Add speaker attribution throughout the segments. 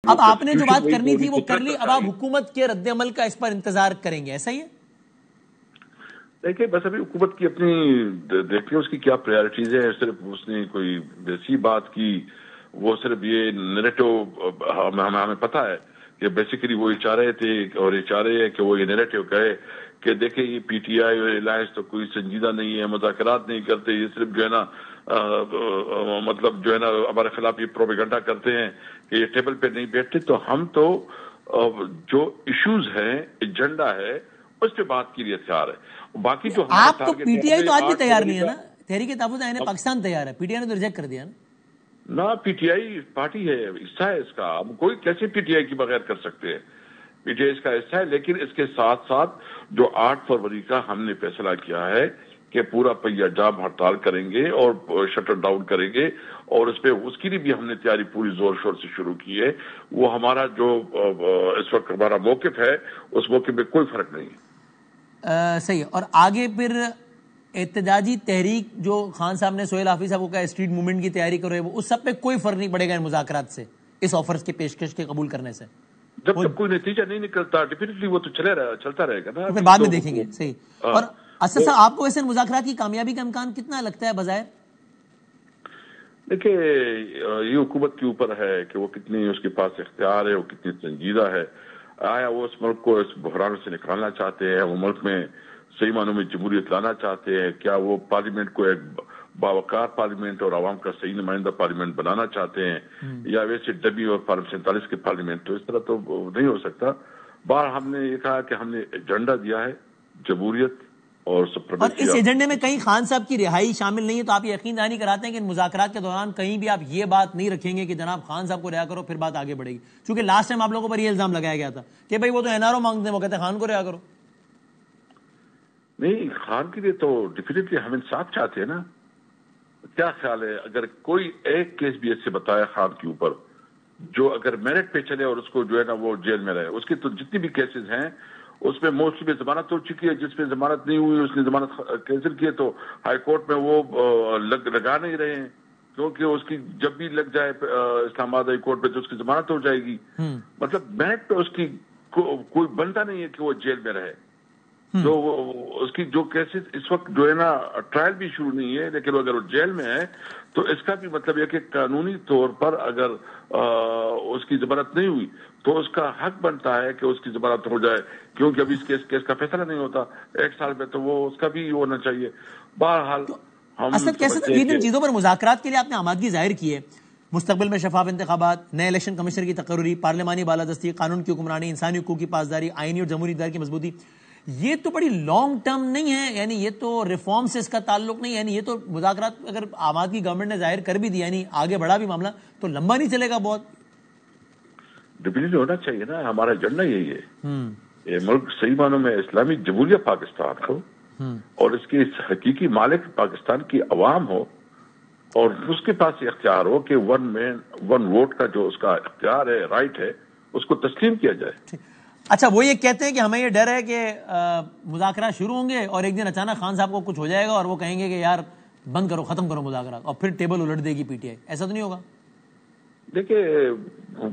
Speaker 1: اب آپ نے جو بات کرنی تھی وہ کر لی, اب آپ حکومت کے رد عمل کا اس پر انتظار کریں گے, ایسا ہی ہے؟
Speaker 2: دیکھیں بس ابھی حکومت کی اپنی دیکھیں اس کی کیا پریارٹیز ہیں. صرف اس نے کوئی ویسی بات کی, وہ صرف یہ نیریٹو, ہمیں پتا ہے کہ بیسیکلی وہ یہ چاہ رہے تھے اور یہ چاہ رہے ہیں کہ وہ یہ نیریٹو کہے کہ دیکھیں یہ پی ٹی آئی اور الائنس تو کوئی سنجیدہ نہیں ہے, مذاکرات نہیں کرتے, یہ صرف جو ہے نا مطلب جو ہے نا ہمارے خلاف یہ پروپیگنڈا کرتے ہیں کہ یہ ٹیبل پہ نہیں بیٹھتے. تو ہم تو جو ایشوز ہیں, ایجنڈا ہے, اس پہ بات کے لیے تیار ہے. باقی جو
Speaker 1: آپ تو پی ٹی آئی تو آج بھی تیار نہیں ہے نا, تحریک تحفظ عین پاکستان تیار ہے, پی ٹی آئی نے تو ریجیکٹ کر دیا نا.
Speaker 2: نہ پی ٹی آئی پارٹی ہے, حصہ ہے اس کا, ہم کوئی کیسے پی ٹی آئی کی بغیر کر سکتے ہیں؟ پی ٹی آئی اس کا حصہ ہے. لیکن اس کے ساتھ ساتھ جو 8 فروری کا ہم نے فیصلہ کیا ہے کہ پورا پہیہ جام ہڑتال کریں گے اور شٹر ڈاؤن کریں گے, اور اس پہ اس کے لیے بھی ہم نے تیاری پوری زور شور سے شروع کی ہے. وہ ہمارا جو اس وقت ہمارا موقف ہے, اس موقف میں کوئی فرق نہیں ہے.
Speaker 1: صحیح ہے. اور آگے پھر احتجاجی تحریک جو خان صاحب نے سہیل حافظ صاحب کو کہا اسٹریٹ موومنٹ کی تیاری کرو, وہ اس سب پہ کوئی فرق نہیں پڑے گا ان مذاکرات سے, اس آفرز کے پیشکش کے قبول کرنے سے؟
Speaker 2: جب تک کوئی نتیجہ نہیں نکلتا ڈیفینیٹلی وہ تو چلتا رہے گا نا,
Speaker 1: پھر بعد میں دیکھیں گے. صحیح. اور اسد صاحب آپ کو ویسے مذاکرات کی کامیابی کا امکان کتنا لگتا ہے بظاہر؟
Speaker 2: دیکھیں یہ حکومت کے اوپر ہے کہ وہ کتنی اس کے پاس اختیار ہے, وہ کتنی سنجیدہ ہے. آیا وہ اس ملک کو اس بحران سے نکالنا چاہتے ہیں, وہ ملک میں صحیح معنوں میں جمہوریت لانا چاہتے ہیں, کیا وہ پارلیمنٹ کو ایک باوقار پارلیمنٹ اور عوام کا صحیح نمائندہ پارلیمنٹ بنانا چاہتے ہیں, یا ویسے ڈبی اور 47 کے پارلیمنٹ؟ تو اس طرح تو نہیں ہو سکتا. بار ہم نے یہ کہا کہ ہم نے ایجنڈا دیا ہے جمہوریت اور
Speaker 1: اس ایجنڈے میں کہیں خان صاحب کی رہائی شامل نہیں ہے, تو آپ یقین دہانی کراتے ہیں کہ ان مذاکرات کے دوران کہیں بھی آپ یہ بات نہیں رکھیں گے کہ جناب خان صاحب کو رہا کرو, پھر بات آگے بڑھے گی؟ چونکہ لاسٹ ٹائم آپ لوگوں پر یہ الزام لگایا گیا تھا کہ بھائی وہ تو این آر او مانگتے ہیں, وہ کہتے ہیں خان کو رہا کرو.
Speaker 2: نہیں, خان کے لیے تو ڈیفینیٹلی ہم انصاف چاہتے ہیں نا. کیا خیال ہے اگر کوئی ایک کیس بھی ایسے بتایا خان کے اوپر جو اگر میرٹ پہ چلے اور اس کو جو ہے نا وہ جیل میں رہے؟ اس کی تو جتنی بھی کیسز ہیں اس میں موسٹلی میں ضمانت ہو چکی ہے, جس میں ضمانت نہیں ہوئی اس نے ضمانت کینسل کی ہے, تو ہائی کورٹ میں وہ لگا نہیں رہے ہیں, کیونکہ اس کی جب بھی لگ جائے اسلام آباد ہائی کورٹ پہ تو اس کی ضمانت ہو جائے گی. مطلب میرٹ پہ اس کی کوئی بنتا نہیں ہے کہ وہ جیل میں رہے. تو اس کی جو کیسز اس وقت جو ہے نا ٹرائل بھی شروع نہیں ہے, لیکن اگر وہ جیل میں ہے تو اس کا بھی مطلب یہ کہ قانونی طور پر اگر اس کی ضمانت نہیں ہوئی تو اس کا حق بنتا ہے کہ اس کی ضمانت ہو جائے, کیونکہ ابھی اس کیس کا فیصلہ نہیں ہوتا 1 سال میں, تو وہ اس کا بھی ہونا چاہیے. بہرحال ہم
Speaker 1: ان چیزوں پر مذاکرات کے لیے آپ نے آمادگی ظاہر کی ہے, مستقبل میں شفاف انتخابات, نئے الیکشن کمیشنر کی تقرری, پارلیمانی بالادستی, قانون کی حکمرانی, انسانی حقوق کی پاسداری, آئینی اور جمہوری ادارے کی مضبوطی. یہ تو بڑی لانگ ٹرم نہیں ہے, یعنی یہ تو ریفارم سے اس کا تعلق نہیں ہے, یعنی یہ تو مذاکرات اگر آبادی گورنمنٹ نے ظاہر کر بھی دیا, یعنی آگے بڑھا بھی معاملہ, تو لمبا نہیں چلے گا بہت.
Speaker 2: ڈیفینیٹلی ہونا چاہیے نا, ہمارا ایجنڈا یہی ہے. یہ ملک صحیح معنوں میں اسلامی جمہوریہ پاکستان ہو اور اس کے حقیقی مالک پاکستان کی عوام ہو, اور اس کے پاس یہ اختیار ہو کہ 1 مین 1 ووٹ کا جو اس کا اختیار ہے, رائٹ ہے, اس کو تسلیم کیا جائے.
Speaker 1: اچھا, وہ یہ کہتے ہیں کہ ہمیں یہ ڈر ہے کہ مذاکرات شروع ہوں گے اور ایک دن اچانک خان صاحب کو کچھ ہو جائے گا اور وہ کہیں گے کہ یار بند کرو, ختم کرو مذاکرات, اور پھر ٹیبل الٹ دے گی پی ٹی آئی. ایسا تو نہیں ہوگا؟
Speaker 2: دیکھیں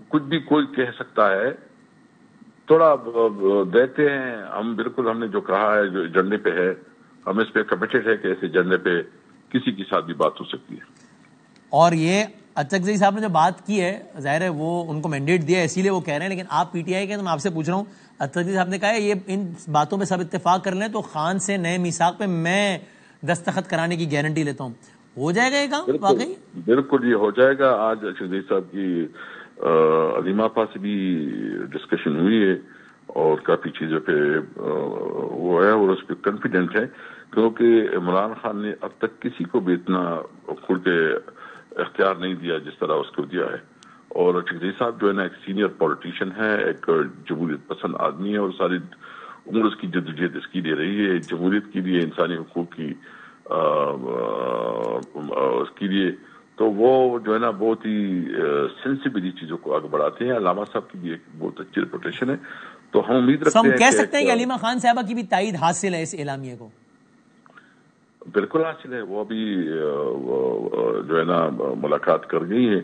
Speaker 2: کچھ بھی کوئی کہہ سکتا ہے, تھوڑا دیتے ہیں ہم. بالکل ہم نے جو کہا ہے, جو ایجنڈے پہ ہے, ہم اس پہ کمیٹڈ ہے کہ اس ایجنڈے پہ کسی کے ساتھ بھی بات ہو سکتی ہے.
Speaker 1: اور یہ اچکزئی صاحب نے جو بات کی ہے, ظاہر ہے وہ ان کو مینڈیٹ دیا ہے اسی لیے وہ کہہ رہے ہیں, لیکن آپ پی ٹی آئی کے, تو میں آپ سے پوچھ رہا ہوں, اچکزئی صاحب نے کہا ہے یہ ان باتوں پہ سب اتفاق کر لیں تو خان سے نئے میثاق پہ میں دستخط کرانے کی گارنٹی لیتا ہوں. ہو جائے گا یہ کام واقعی؟ بالکل
Speaker 2: یہ ہو جائے گا. آج اچکزئی صاحب کی علیمہ آپا سے بھی ڈسکشن ہوئی ہے اور کافی چیزوں پہ وہ ہے اور اس پہ کانفیڈنٹ ہے, کیونکہ عمران خان نے اب تک کسی کو بھی اتنا کھل کے اختیار نہیں دیا جس طرح اس کو دیا ہے. اور اچکزئی صاحب جو ہے نا ایک سینئر پولیٹیشین ہے, ایک جمہوریت پسند آدمی ہے, اور ساری عمر اس کی جدوجہد اس کی دے رہی ہے, جمہوریت کے لیے, انسانی حقوق کی اس کے لیے. تو وہ جو ہے نا بہت ہی سینسیبلی چیزوں کو آگے بڑھاتے ہیں. علامہ صاحب کی بھی ایک بہت اچھی ریپوٹیشن ہے, تو ہم امید رکھتے ہیں.
Speaker 1: ہم کہہ سکتے ہیں کہ علیمہ خان صاحبہ کی بھی تائید حاصل ہے اس اعلامیے کو؟
Speaker 2: بالکل حاصل ہے. وہ ابھی جو ہے نا ملاقات کر گئی ہے,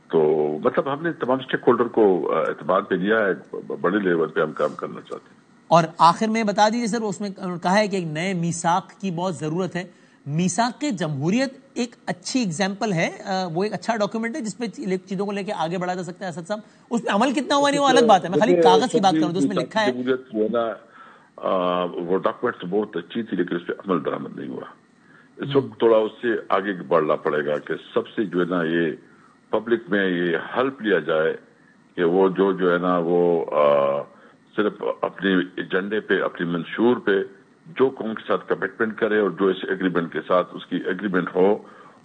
Speaker 2: تو مطلب ہم نے تمام اسٹیک ہولڈر کو اعتماد پہ لیا ہے, بڑے لیول پہ ہم کام کرنا چاہتے ہیں.
Speaker 1: اور آخر میں بتا دیجیے سر, اس میں کہا ہے کہ ایک نئے میثاق کی بہت ضرورت ہے. میثاق جمہوریت ایک اچھی ایگزامپل ہے, وہ ایک اچھا ڈاکیومنٹ ہے جس پہ چیزوں کو لے کے آگے بڑھا جا سکتا ہے. اسد صاحب اس پہ عمل کتنا ہوا نہیں وہ الگ بات ہے, میں خالی کاغذ کی بات کروں تو اس میں لکھا ہے.
Speaker 2: جمہوریت جو ہے نا وہ ڈاکیومنٹ بہت اچھی تھی لیکن اس پہ عمل درآمد نہیں ہوا. اس وقت تھوڑا اس سے آگے بڑھنا پڑے گا کہ سب سے جو ہے نا یہ پبلک میں یہ ہیلپ لیا جائے کہ وہ جو ہے نا وہ صرف اپنے ایجنڈے پہ, اپنی منشور پہ جو قوم کے ساتھ کمٹمنٹ کرے اور جو اس ایگریمنٹ کے ساتھ اس کی ایگریمنٹ ہو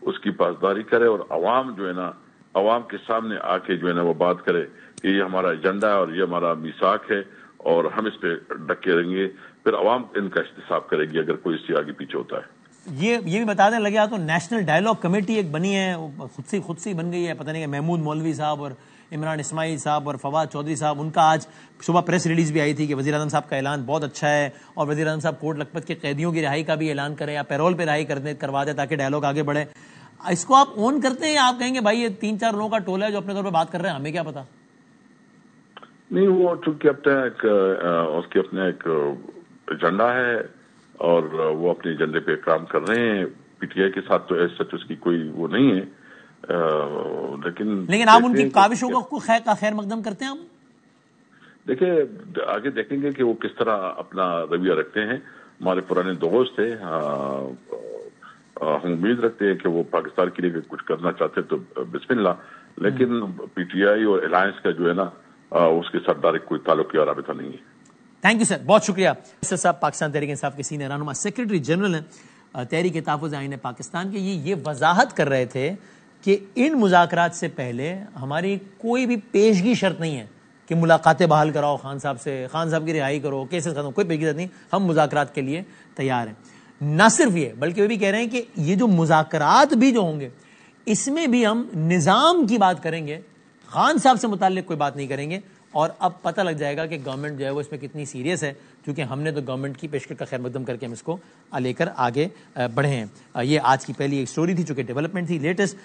Speaker 2: اس کی پاسداری کرے, اور عوام جو ہے نا عوام کے سامنے آ کے جو ہے نا وہ بات کرے کہ یہ ہمارا ایجنڈا ہے اور یہ ہمارا میثاق ہے اور ہم اس پہ ڈٹے رہیں گے. پھر عوام ان کا احتساب کرے گی اگر کوئی اس سے آگے پیچھے ہوتا ہے.
Speaker 1: یہ بھی بتا دیں لگے تو نیشنل ڈائیلاگ کمیٹی ایک بنی ہے, خود سے بن گئی ہے, پتہ نہیں کہ محمود مولوی صاحب اور عمران اسماعیل صاحب اور فواد چودھری صاحب, ان کا آج صبح پریس ریلیز بھی آئی تھی کہ وزیر اعظم صاحب کا اعلان بہت اچھا ہے اور وزیر اعظم صاحب کوٹ لکھپت کے قیدیوں کی رہائی کا بھی اعلان کریں یا پیرول پہ رہائی کروا دیں تاکہ ڈائیلاگ آگے بڑھے. اس کو آپ اون کرتے ہیں یا آپ کہیں گے بھائی یہ 3-4 لوگوں کا ٹولہ ہے جو اپنے طور پہ بات کر رہے ہیں, ہمیں کیا پتا؟
Speaker 2: نہیں, وہ چونکہ اس کے اپنا ایک ایجنڈا ہے اور وہ اپنے ایجنڈے پہ کام کر رہے ہیں. پی ٹی آئی کے ساتھ تو ایسا اس کی کوئی وہ نہیں ہے,
Speaker 1: لیکن آپ ان کی کاوشوں کو خیر مقدم کرتے ہیں. آپ
Speaker 2: دیکھیں آگے دیکھیں گے کہ وہ کس طرح اپنا رویہ رکھتے ہیں. ہمارے پرانے دوست تھے, ہم امید رکھتے ہیں کہ وہ پاکستان کے لیے کچھ کرنا چاہتے ہیں تو بسم اللہ, لیکن پی ٹی آئی اور الائنس کا جو ہے نا اس کے ساتھ ڈائریکٹ کوئی تعلق یا رابطہ نہیں ہے.
Speaker 1: تھینک یو سر, بہت شکریہ. اسد صاحب پاکستان تحریک انصاف کے سینئر رہنما, سیکرٹری جنرل ہیں تحریک تحفظ آئین پاکستان کے. یہ وضاحت کر رہے تھے کہ ان مذاکرات سے پہلے ہماری کوئی بھی پیشگی شرط نہیں ہے کہ ملاقاتیں بحال کراؤ خان صاحب سے, خان صاحب کی رہائی کرو, کیسز ختم, کوئی پیشگی شرط نہیں. ہم مذاکرات کے لیے تیار ہیں. نہ صرف یہ بلکہ وہ بھی کہہ رہے ہیں کہ یہ جو مذاکرات بھی جو ہوں گے اس میں بھی ہم نظام کی بات کریں گے, خان صاحب سے متعلق کوئی بات نہیں کریں گے. اور اب پتہ لگ جائے گا کہ گورنمنٹ جو ہے وہ اس میں کتنی سیریس ہے, کیونکہ ہم نے تو گورنمنٹ کی پیشکش کا خیر مقدم کر کے ہم اس کو لے کر آگے بڑھے ہیں. یہ آج کی پہلی ایک سٹوری تھی چونکہ ڈیولپمنٹ تھی لیٹسٹ.